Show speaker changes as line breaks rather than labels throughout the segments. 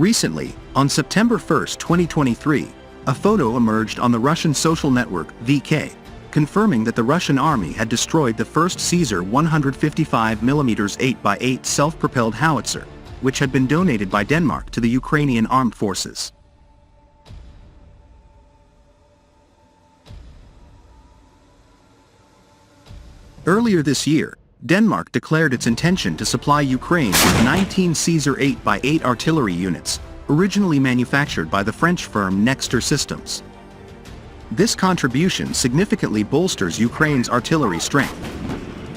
Recently, on September 1, 2023, a photo emerged on the Russian social network VK, confirming that the Russian army had destroyed the first CAESAR 155mm 8x8 self-propelled howitzer, which had been donated by Denmark to the Ukrainian armed forces. Earlier this year, Denmark declared its intention to supply Ukraine with 19 CAESAR 8x8 artillery units, originally manufactured by the French firm Nexter Systems. This contribution significantly bolsters Ukraine's artillery strength.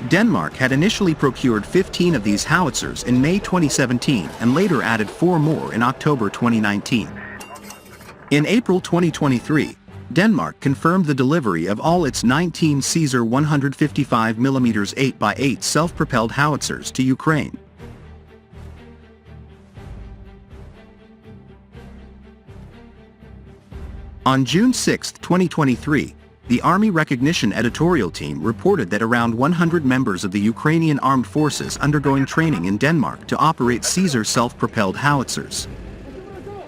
Denmark had initially procured 15 of these howitzers in May 2017 and later added 4 more in October 2019. In April 2023, Denmark confirmed the delivery of all its 19 CAESAR 155mm 8x8 self-propelled howitzers to Ukraine. On June 6, 2023, the Army Recognition editorial team reported that around 100 members of the Ukrainian armed forces undergoing training in Denmark to operate CAESAR self-propelled howitzers.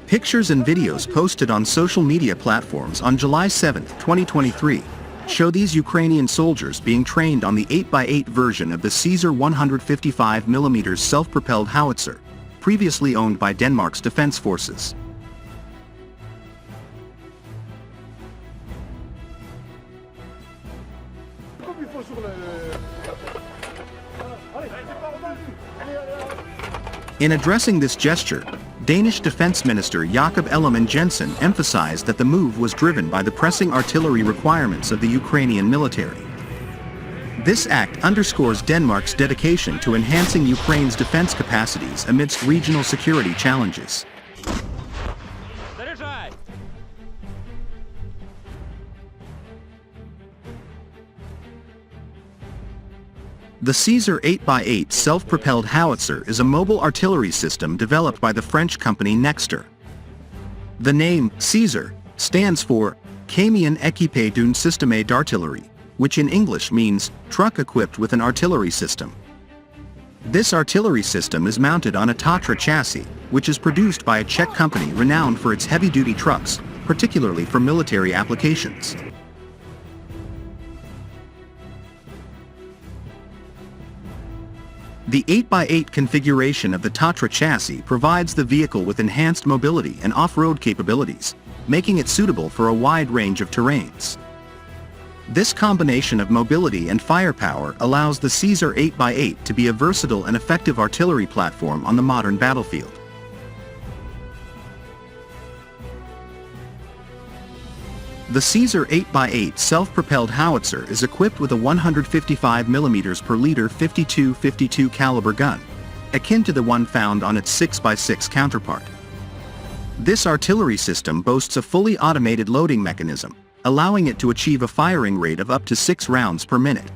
Pictures and videos posted on social media platforms on July 7, 2023, show these Ukrainian soldiers being trained on the 8x8 version of the CAESAR 155mm self-propelled howitzer, previously owned by Denmark's defense forces. In addressing this gesture, Danish Defense Minister Jakob Ellemann-Jensen emphasized that the move was driven by the pressing artillery requirements of the Ukrainian military. This act underscores Denmark's dedication to enhancing Ukraine's defense capacities amidst regional security challenges. The CAESAR 8x8 self-propelled howitzer is a mobile artillery system developed by the French company Nexter. The name CAESAR stands for Camion équipé d'un système d'artillerie, which in English means truck equipped with an artillery system. This artillery system is mounted on a Tatra chassis, which is produced by a Czech company renowned for its heavy-duty trucks, particularly for military applications. The 8x8 configuration of the Tatra chassis provides the vehicle with enhanced mobility and off-road capabilities, making it suitable for a wide range of terrains. This combination of mobility and firepower allows the CAESAR 8x8 to be a versatile and effective artillery platform on the modern battlefield. The CAESAR 8x8 self-propelled howitzer is equipped with a 155mm per liter 52-52 caliber gun, akin to the one found on its 6x6 counterpart. This artillery system boasts a fully automated loading mechanism, allowing it to achieve a firing rate of up to 6 rounds per minute.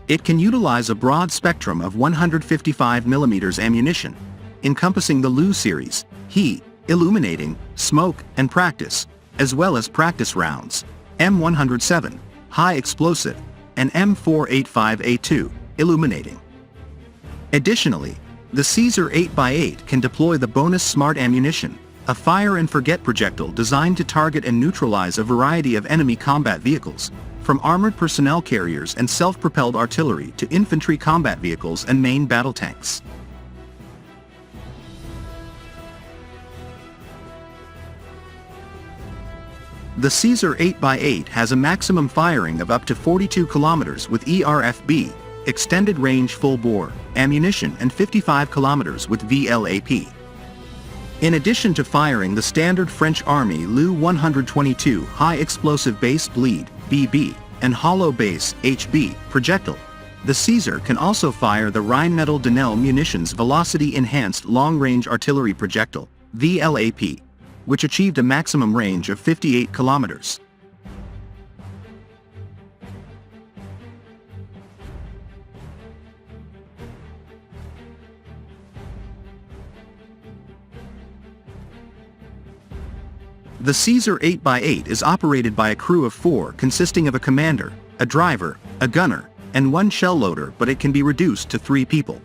It can utilize a broad spectrum of 155mm ammunition, encompassing the LU series, HE, illuminating, smoke, and practice, as well as practice rounds, M107, high explosive, and M485A2, illuminating. Additionally, the CAESAR 8x8 can deploy the bonus smart ammunition, a fire-and-forget projectile designed to target and neutralize a variety of enemy combat vehicles, from armored personnel carriers and self-propelled artillery to infantry combat vehicles and main battle tanks. The CAESAR 8x8 has a maximum firing of up to 42 kilometers with ERFB, extended range full bore, ammunition, and 55 kilometers with VLAP. In addition to firing the standard French Army LU-122 high explosive base bleed, BB, and hollow base, HB, projectile, the CAESAR can also fire the Rheinmetall-Denel Munitions Velocity Enhanced Long-Range Artillery Projectile, VLAP, which achieved a maximum range of 58 kilometers. The CAESAR 8x8 is operated by a crew of 4 consisting of a commander, a driver, a gunner, and one shell loader, but it can be reduced to 3 people.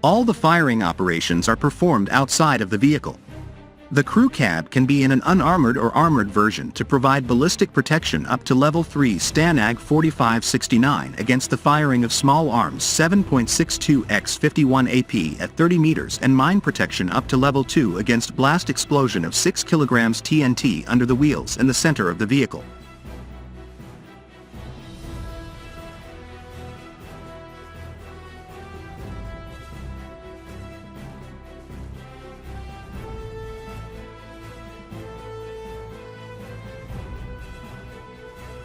All the firing operations are performed outside of the vehicle. The crew cab can be in an unarmored or armored version to provide ballistic protection up to level 3 STANAG 4569 against the firing of small arms 7.62 x 51 AP at 30 meters and mine protection up to level 2 against blast explosion of 6 kilograms TNT under the wheels and the center of the vehicle.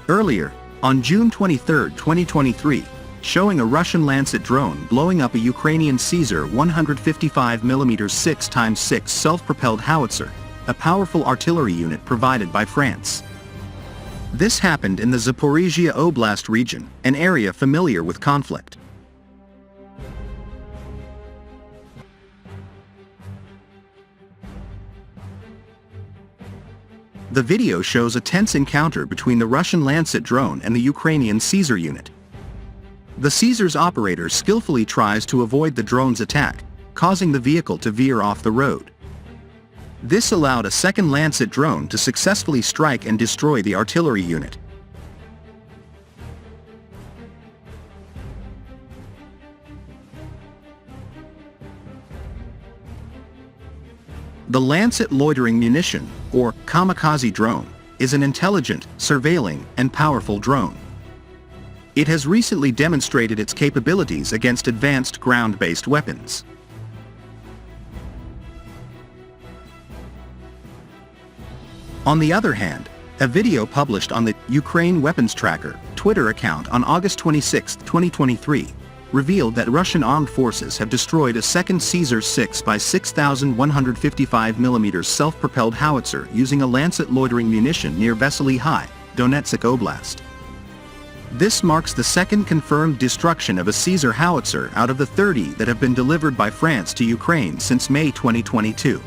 Earlier, on June 23, 2023, showing a Russian Lancet drone blowing up a Ukrainian CAESAR 155mm 6x6 self-propelled Howitzer, a powerful artillery unit provided by France. This happened in the Zaporizhia Oblast region, an area familiar with conflict. The video shows a tense encounter between the Russian Lancet drone and the Ukrainian CAESAR unit. The CAESAR's operator skillfully tries to avoid the drone's attack, causing the vehicle to veer off the road. This allowed a second Lancet drone to successfully strike and destroy the artillery unit. The Lancet loitering munition, or Kamikaze drone, is an intelligent, surveilling, and powerful drone. It has recently demonstrated its capabilities against advanced ground-based weapons. On the other hand, a video published on the Ukraine Weapons Tracker Twitter account on August 26, 2023, revealed that Russian armed forces have destroyed a second CAESAR 6x6155mm self-propelled howitzer using a Lancet loitering munition near Vesely High, Donetsk Oblast. This marks the second confirmed destruction of a CAESAR howitzer out of the 30 that have been delivered by France to Ukraine since May 2022.